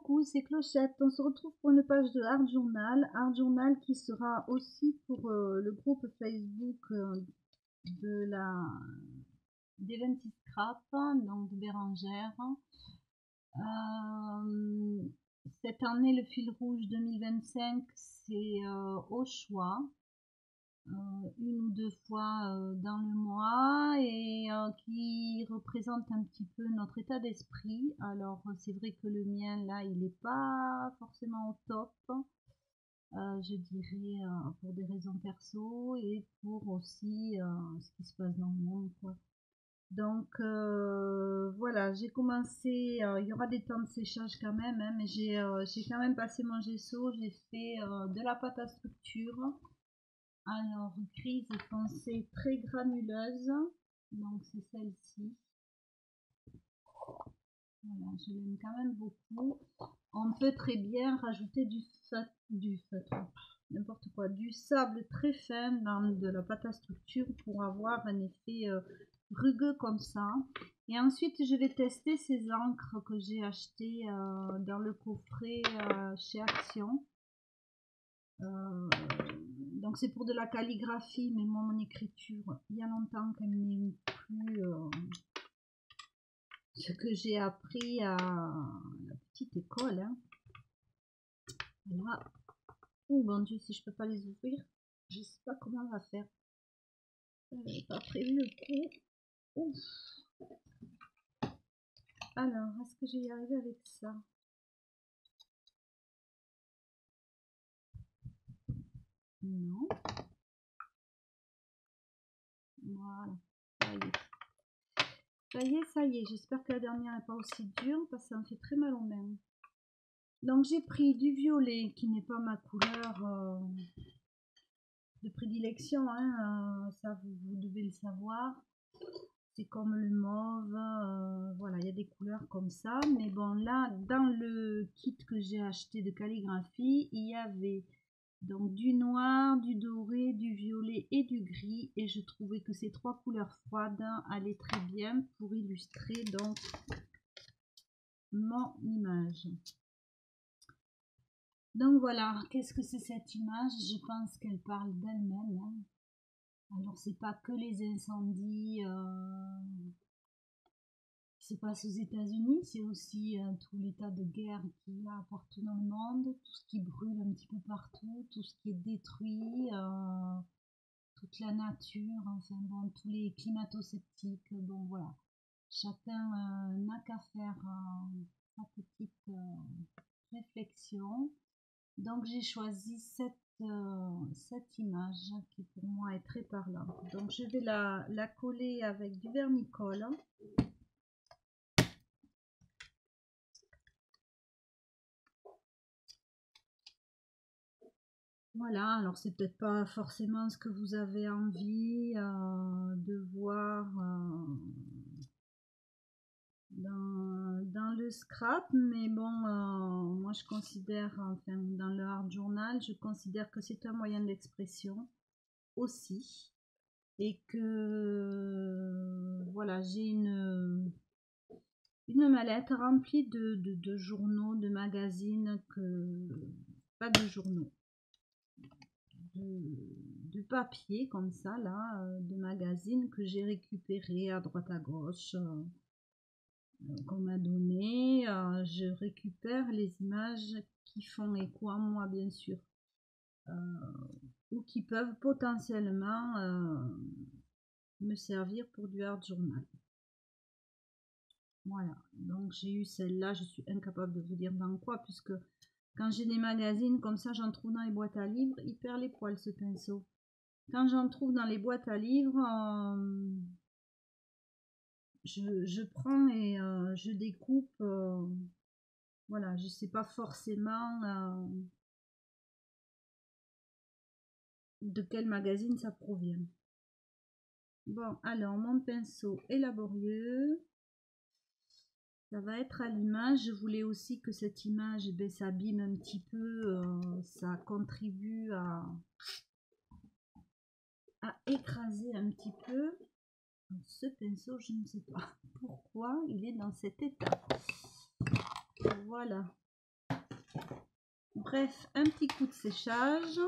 coucou, c'est Clochette. On se retrouve pour une page de Art Journal. Art Journal qui sera aussi pour le groupe Facebook de la d'Eventy Scrap, donc de Bérangère. Cette année, le fil rouge 2025, c'est au choix. Une ou deux fois dans le mois et qui représente un petit peu notre état d'esprit. Alors c'est vrai que le mien là il n'est pas forcément au top, je dirais pour des raisons perso et pour aussi ce qui se passe dans le monde quoi. Donc voilà, j'ai commencé, il y aura des temps de séchage quand même, hein, mais j'ai quand même passé mon gesso, j'ai fait de la pâte à structure. Alors, grise foncée très granuleuse, donc c'est celle-ci. Voilà, je l'aime quand même beaucoup. On peut très bien rajouter n'importe quoi, du sable très fin dans de la pâte à structure pour avoir un effet rugueux comme ça. Et ensuite, je vais tester ces encres que j'ai achetées dans le coffret chez Action. Donc c'est pour de la calligraphie, mais moi mon écriture, il y a longtemps qu'elle n'est plus ce que j'ai appris à la petite école. Hein. Voilà. Oh mon dieu, si je peux pas les ouvrir, je sais pas comment on va faire. J'avais pas prévu le coup. Ouf. Alors, est-ce que je vais y arriver avec ça? Non. Voilà. Ça y est, j'espère que la dernière n'est pas aussi dure parce que ça me fait très mal aux mains. Donc j'ai pris du violet qui n'est pas ma couleur de prédilection, hein, ça vous devez le savoir. C'est comme le mauve, voilà, il y a des couleurs comme ça. Mais bon là, dans le kit que j'ai acheté de calligraphie, il y avait donc du noir, du doré, du violet et du gris. Et je trouvais que ces trois couleurs froides allaient très bien pour illustrer donc mon image. Donc voilà, qu'est-ce que c'est cette image? Je pense qu'elle parle d'elle-même. Hein. Alors c'est pas que les incendies qui se passent aux États-Unis, c'est aussi tout l'état de guerre qu'il y a partout dans le monde, tout ce qui brûle un petit peu partout, tout ce qui est détruit, toute la nature, enfin bon, tous les climato-sceptiques, bon voilà. Chacun n'a qu'à faire sa petite réflexion. Donc j'ai choisi cette image qui pour moi est très parlante. Donc je vais la coller avec du vernicole. Voilà, alors c'est peut-être pas forcément ce que vous avez envie de voir dans le scrap, mais bon, moi je considère, enfin dans le Art Journal, je considère que c'est un moyen d'expression aussi, et que voilà, j'ai une mallette remplie de journaux, de magazines, pas de journaux, de papier comme ça là, de magazines que j'ai récupéré à droite à gauche. Qu'on m'a donné, je récupère les images qui font écho à moi bien sûr, ou qui peuvent potentiellement me servir pour du Art Journal. Voilà, donc j'ai eu celle-là, je suis incapable de vous dire dans quoi, puisque quand j'ai des magazines comme ça, j'en trouve dans les boîtes à livres, il perd les poils ce pinceau. Quand j'en trouve dans les boîtes à livres, je prends et je découpe. Voilà, je sais pas forcément de quel magazine ça provient. Bon, alors mon pinceau est laborieux. Ça va être à l'image. Je voulais aussi que cette image s'abîme un petit peu. Ça contribue à écraser un petit peu. Ce pinceau, je ne sais pas pourquoi il est dans cet état. Voilà. Bref, un petit coup de séchage.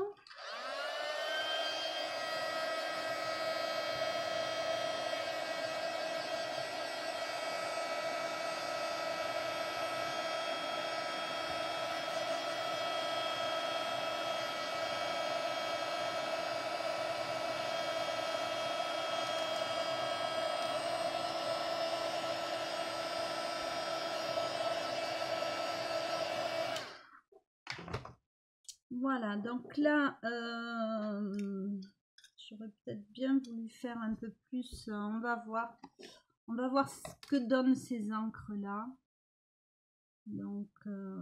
Voilà, donc là, j'aurais peut-être bien voulu faire un peu plus. On va voir ce que donnent ces encres là. Donc, il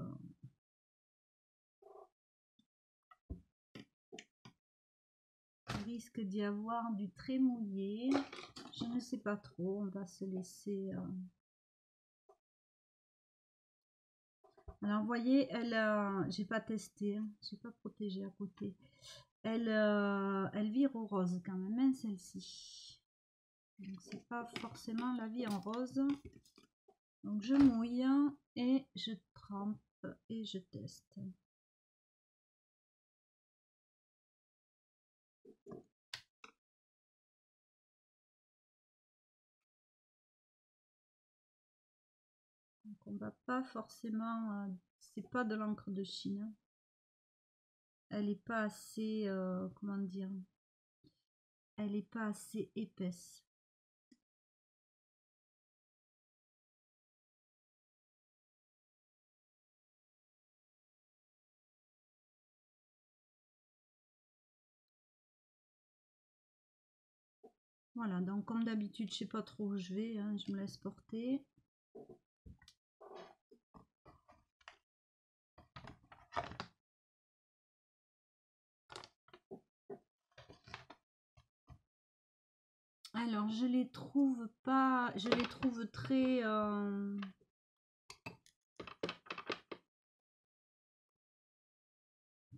risque d'y avoir du très mouillé. Je ne sais pas trop. On va se laisser. Alors, vous voyez, j'ai pas testé, hein, j'ai pas protégé à côté. Elle vire au rose quand même, hein, celle-ci. Donc, c'est pas forcément la vie en rose. Donc, je mouille et je trempe et je teste. Donc, on va pas forcément. C'est pas de l'encre de Chine. Elle est pas assez. Comment dire? Elle est pas assez épaisse. Voilà, donc comme d'habitude, je sais pas trop où je vais, hein, je me laisse porter. Alors, je les trouve pas, je les trouve très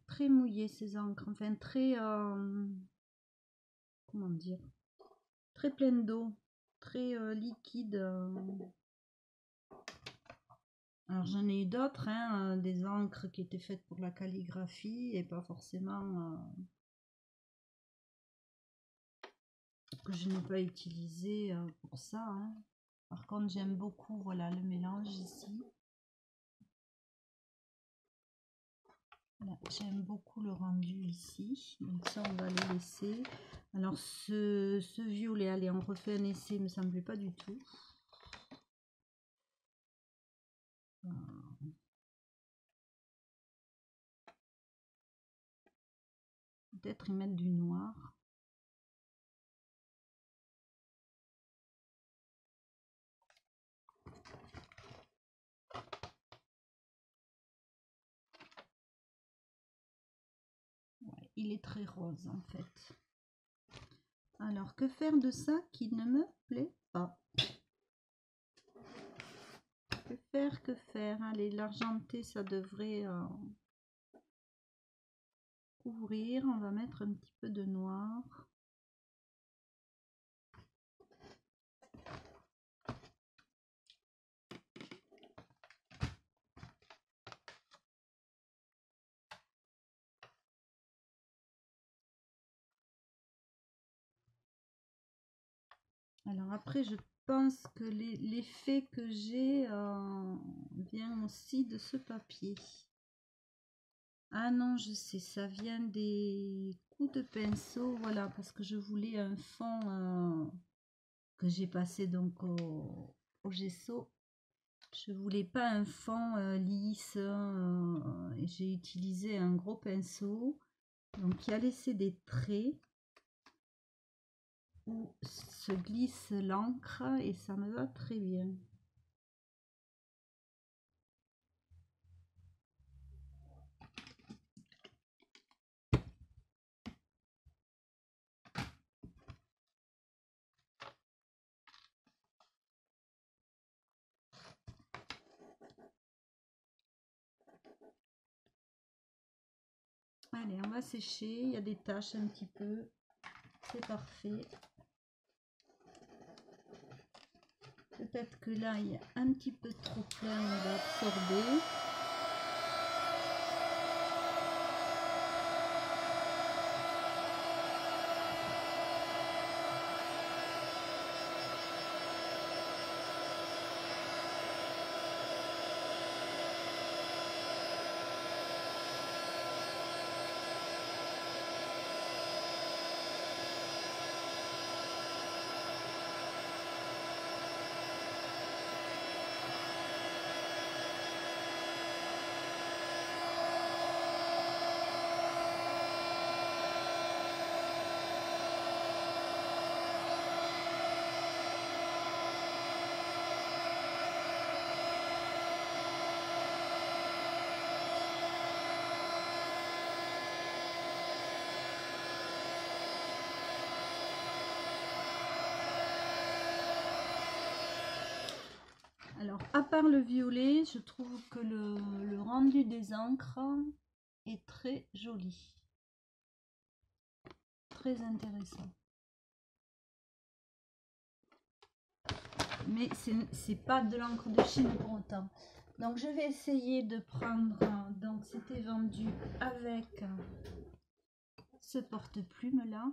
très mouillées ces encres, enfin très comment dire, très pleine d'eau, très liquide. Alors j'en ai eu d'autres, hein, des encres qui étaient faites pour la calligraphie et pas forcément que je n'ai pas utilisé pour ça. Hein. Par contre, j'aime beaucoup, voilà, le mélange ici. Voilà, j'aime beaucoup le rendu ici. Donc ça, on va le laisser. Alors, ce violet, allez, on refait un essai, mais ça me plaît pas du tout. Peut-être y mettre du noir. Ouais, il est très rose en fait. Alors, que faire de ça qui ne me plaît pas? Que faire? Allez, l'argenté, ça devrait couvrir. On va mettre un petit peu de noir. Alors après, je pense que l'effet que j'ai vient aussi de ce papier. Ah non, je sais, ça vient des coups de pinceau, voilà, parce que je voulais un fond que j'ai passé donc au gesso. Je voulais pas un fond lisse, et j'ai utilisé un gros pinceau, donc qui a laissé des traits où se glisse l'encre et ça me va très bien. Allez, on va sécher. Il y a des taches un petit peu. C'est parfait. Peut-être que là, il y a un petit peu trop plein. On va absorber. Alors, à part le violet, je trouve que le rendu des encres est très joli. Très intéressant. Mais c'est pas de l'encre de Chine pour autant. Donc, je vais essayer de prendre... Donc, c'était vendu avec ce porte-plume là.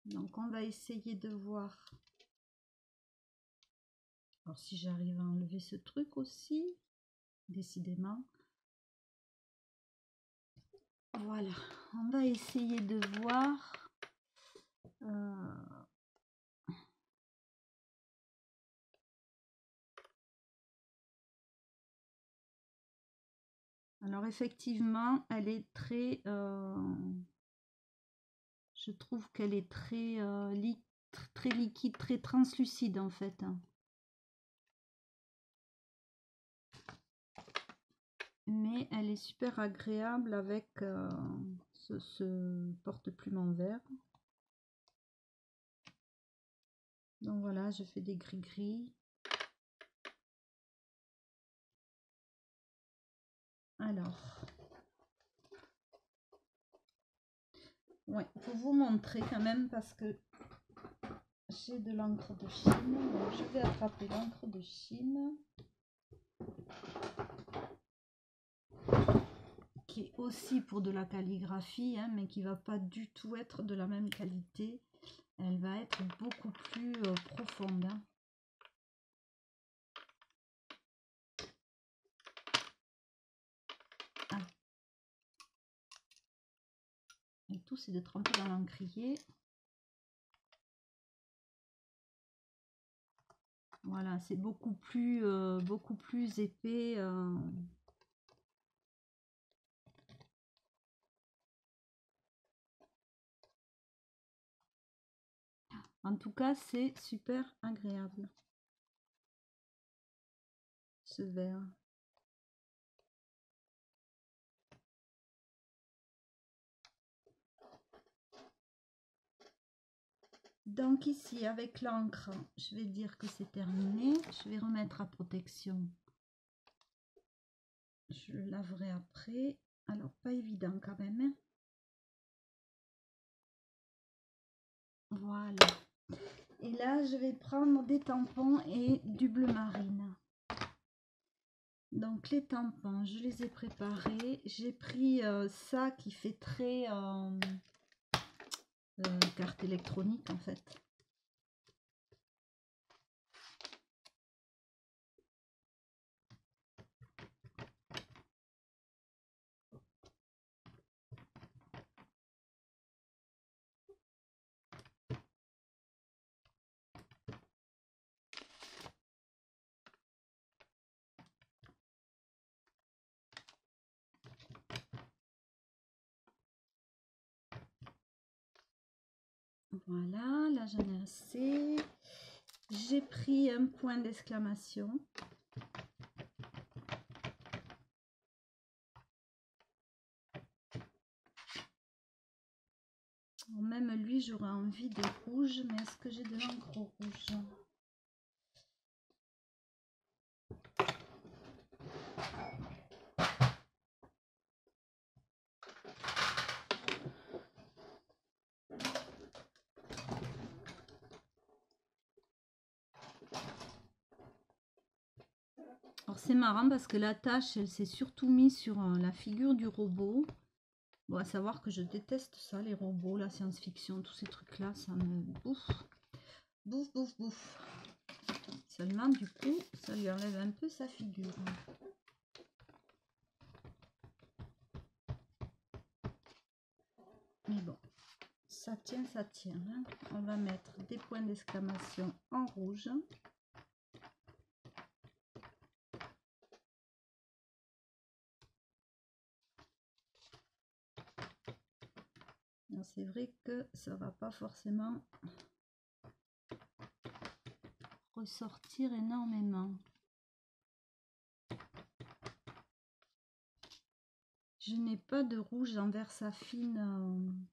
Donc, on va essayer de voir... Alors, si j'arrive à enlever ce truc aussi, décidément. Voilà, on va essayer de voir. Alors, effectivement, elle est très... je trouve qu'elle est très, très liquide, très translucide en fait. Mais elle est super agréable avec ce porte-plume en verre. Donc voilà, je fais des gris-gris. Alors, ouais, pour vous montrer quand même parce que j'ai de l'encre de Chine. Donc je vais attraper l'encre de Chine. Qui est aussi pour de la calligraphie, hein, mais qui va pas du tout être de la même qualité. Elle va être beaucoup plus profonde. Hein. Ah. Le tout, c'est de tremper dans l'encrier. Voilà, c'est beaucoup plus épais. En tout cas, c'est super agréable. Ce vert. Donc ici, avec l'encre, je vais dire que c'est terminé. Je vais remettre à protection. Je le laverai après. Alors, pas évident quand même. Hein. Voilà. Et là, je vais prendre des tampons et du bleu marine. Donc, les tampons, je les ai préparés. J'ai pris ça qui fait très carte électronique en fait. Voilà, là j'en ai assez. J'ai pris un point d'exclamation. Même lui, j'aurais envie de rouge, mais est-ce que j'ai de l'encre rouge? Alors c'est marrant parce que la tâche, elle s'est surtout mise sur la figure du robot. Bon, à savoir que je déteste ça, les robots, la science-fiction, tous ces trucs-là, ça me bouffe. Bouffe, bouffe, bouffe. Seulement, du coup, ça lui enlève un peu sa figure. Mais bon, ça tient, ça tient. Hein. On va mettre des points d'exclamation en rouge. C'est vrai que ça va pas forcément ressortir énormément. Je n'ai pas de rouge en Versafine.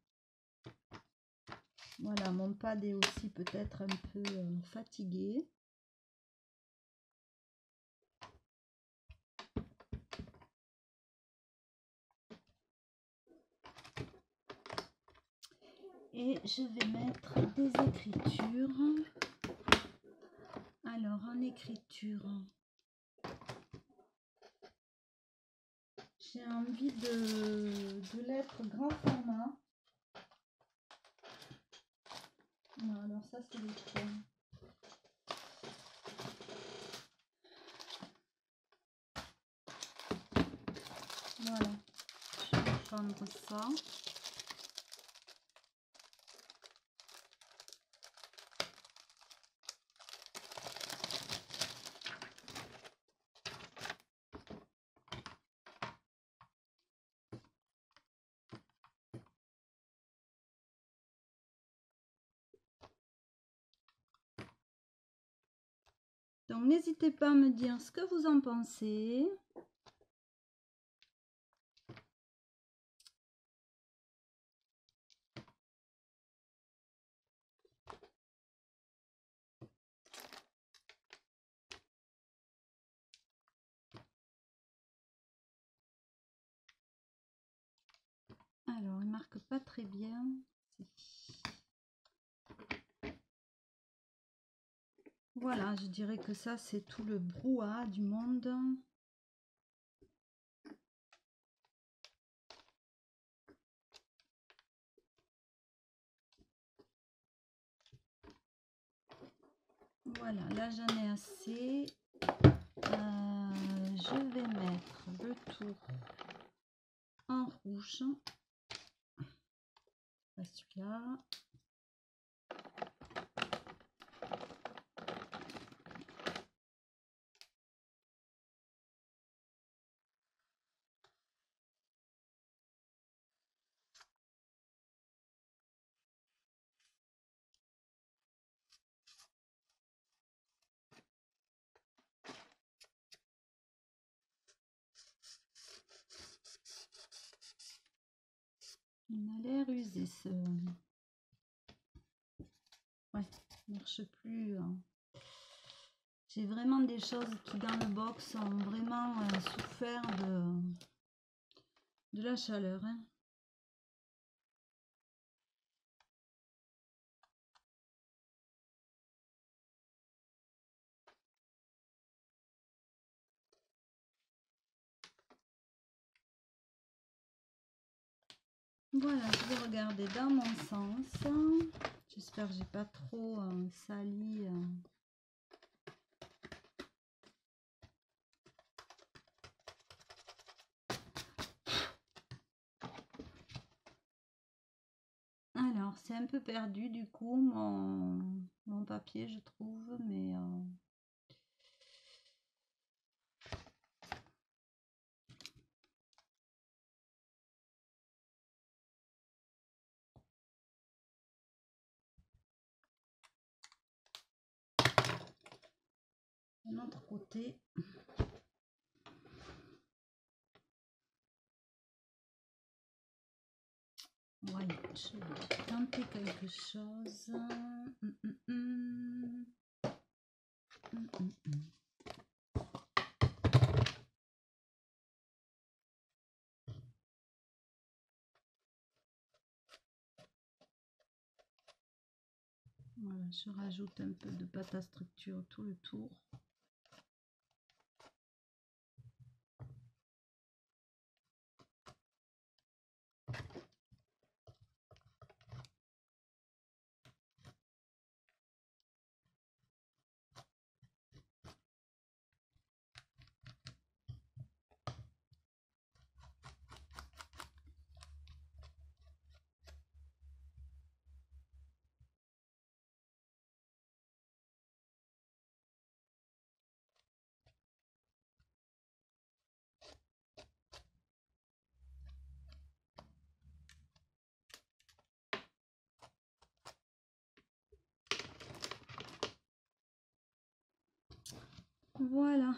Voilà, mon pad est aussi peut-être un peu fatigué. Et je vais mettre des écritures. Alors, en écriture, j'ai envie de lettres grand format. Non, alors ça, c'est les crayons. Voilà, je vais prendre ça. Donc, n'hésitez pas à me dire ce que vous en pensez. Alors, il marque pas très bien. Voilà, je dirais que ça, c'est tout le brouhaha du monde. Voilà, là j'en ai assez. Je vais mettre le tour en rouge. Pas celui-là. Il m'a l'air usé ce... Ouais, il marche plus. J'ai vraiment des choses qui dans le box ont vraiment souffert de la chaleur. Hein. Voilà, je vais regarder dans mon sens. J'espère que j'ai pas trop sali. Alors, c'est un peu perdu du coup, mon papier, je trouve, mais... d'un autre côté... Ouais, je vais tenter quelque chose. Voilà, je rajoute un peu de pâte à structure tout le tour. Voilà.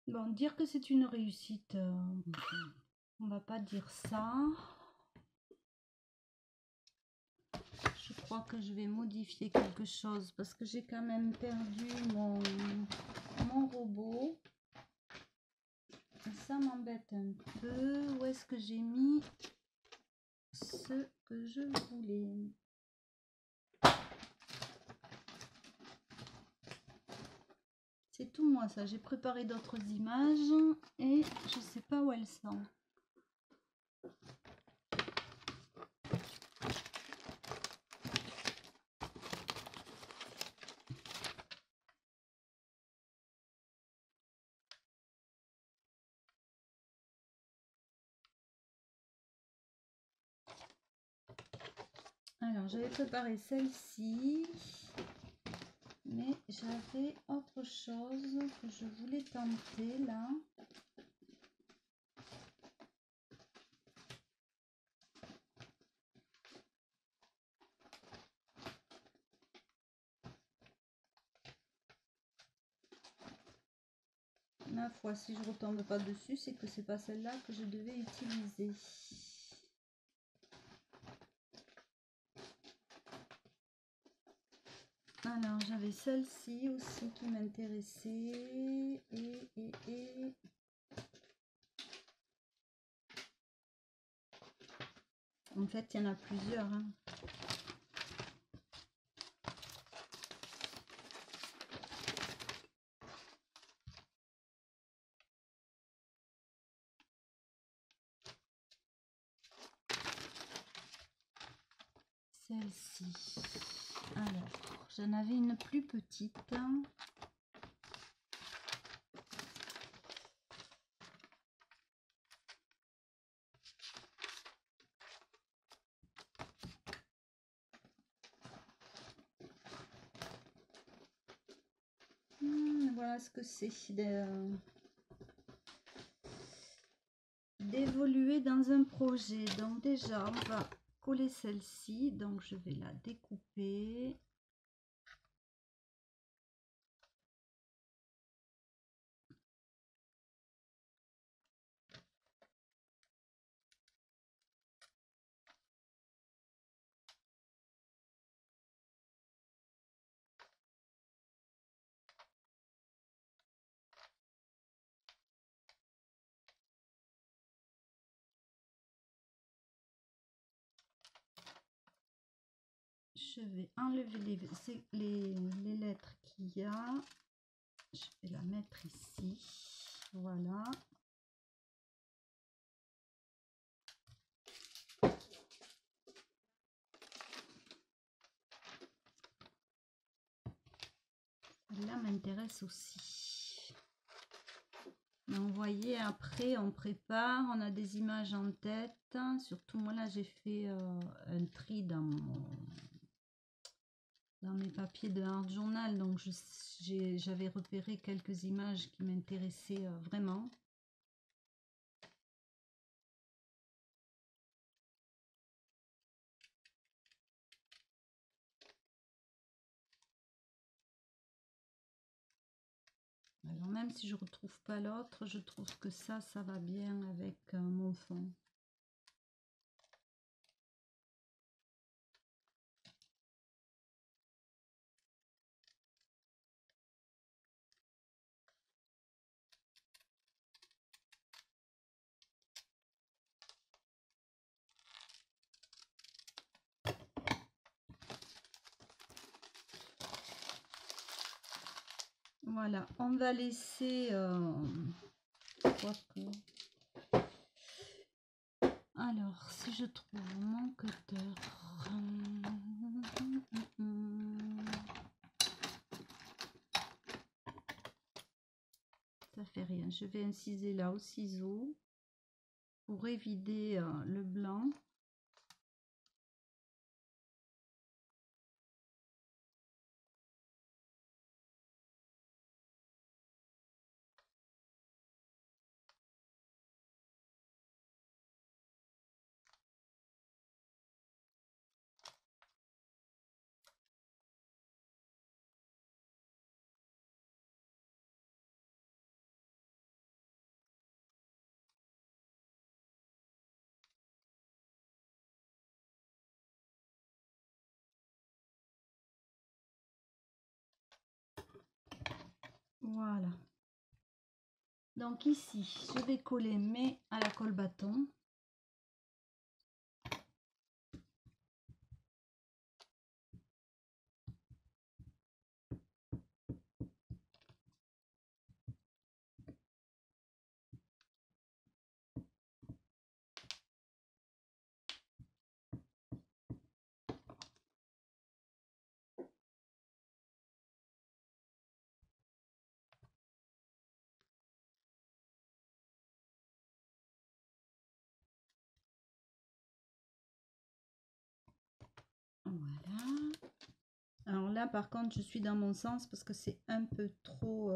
Bon, dire que c'est une réussite, on va pas dire ça. Je crois que je vais modifier quelque chose parce que j'ai quand même perdu mon robot. Et ça m'embête un peu. Où est-ce que j'ai mis ce que je voulais? C'est tout moi ça. J'ai préparé d'autres images et je sais pas où elles sont. Alors, j'avais préparé celle-ci, mais j'avais autre chose que je voulais tenter là. Ma foi, si je retombe pas dessus, c'est que c'est pas celle-là que je devais utiliser. Alors, j'avais celle-ci aussi qui m'intéressait. Et... En fait, il y en a plusieurs. Hein. Celle-ci. Alors, j'en avais une plus petite. Voilà ce que c'est d'évoluer dans un projet. Donc déjà, on va coller celle-ci. Donc je vais la découper. Je vais enlever les lettres qu'il y a. Je vais la mettre ici. Voilà. Celle-là m'intéresse aussi. Donc, vous voyez, après, on prépare, on a des images en tête. Surtout, moi, là, j'ai fait un tri dans mes papiers de Art Journal. Donc, j'avais repéré quelques images qui m'intéressaient vraiment. Alors, même si je ne retrouve pas l'autre, je trouve que ça va bien avec mon fond. Voilà, on va laisser... Alors, si je trouve mon cutter... Ça fait rien. Je vais inciser là au ciseau pour évider le blanc. Voilà. Donc ici, je vais coller mes à la colle bâton. Voilà. Alors là, par contre, je suis dans mon sens parce que c'est un peu trop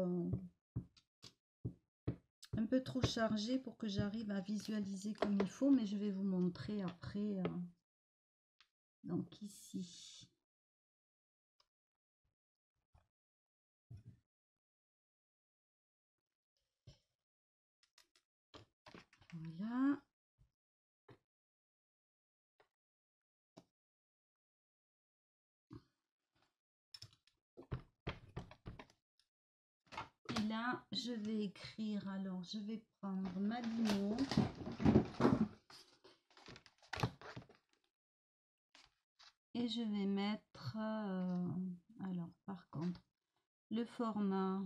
chargé pour que j'arrive à visualiser comme il faut, mais je vais vous montrer après. Donc ici. Voilà. Et là, je vais écrire. Alors, je vais prendre ma lino. Et je vais mettre... alors, par contre, le format...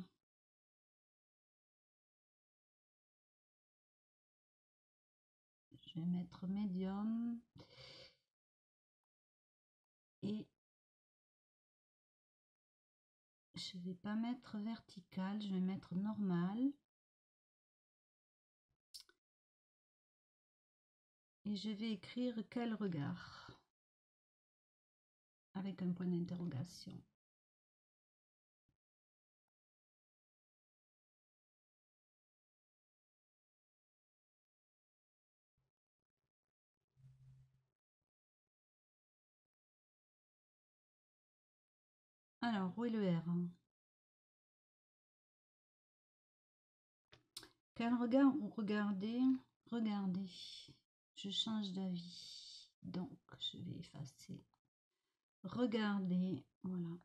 Je vais mettre médium. Et je vais pas mettre vertical, je vais mettre normal. Et je vais écrire quel regard avec un point d'interrogation. Alors, où est le R? Quel regard vous regardez? Regardez. Je change d'avis. Donc, je vais effacer. Regardez. Voilà.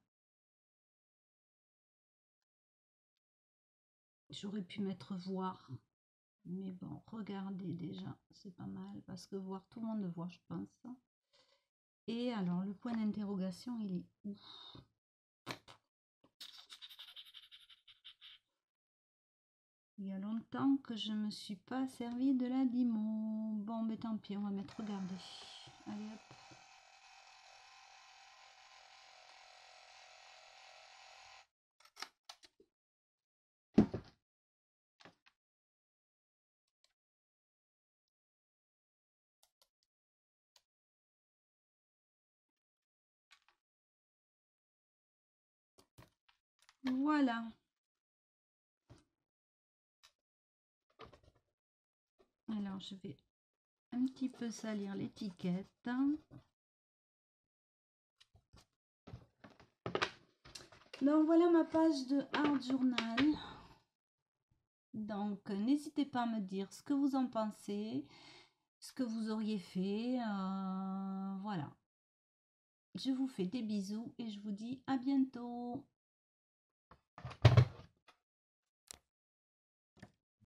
J'aurais pu mettre voir. Mais bon, regardez déjà. C'est pas mal. Parce que voir, tout le monde le voit, je pense. Et alors, le point d'interrogation, il est où? Il y a longtemps que je me suis pas servi de la Dimo. Bon, mais tant pis, on va mettre regarder. Allez hop. Voilà. Alors, je vais un petit peu salir l'étiquette. Donc, voilà ma page de Art Journal. Donc, n'hésitez pas à me dire ce que vous en pensez, ce que vous auriez fait. Voilà. Je vous fais des bisous et je vous dis à bientôt.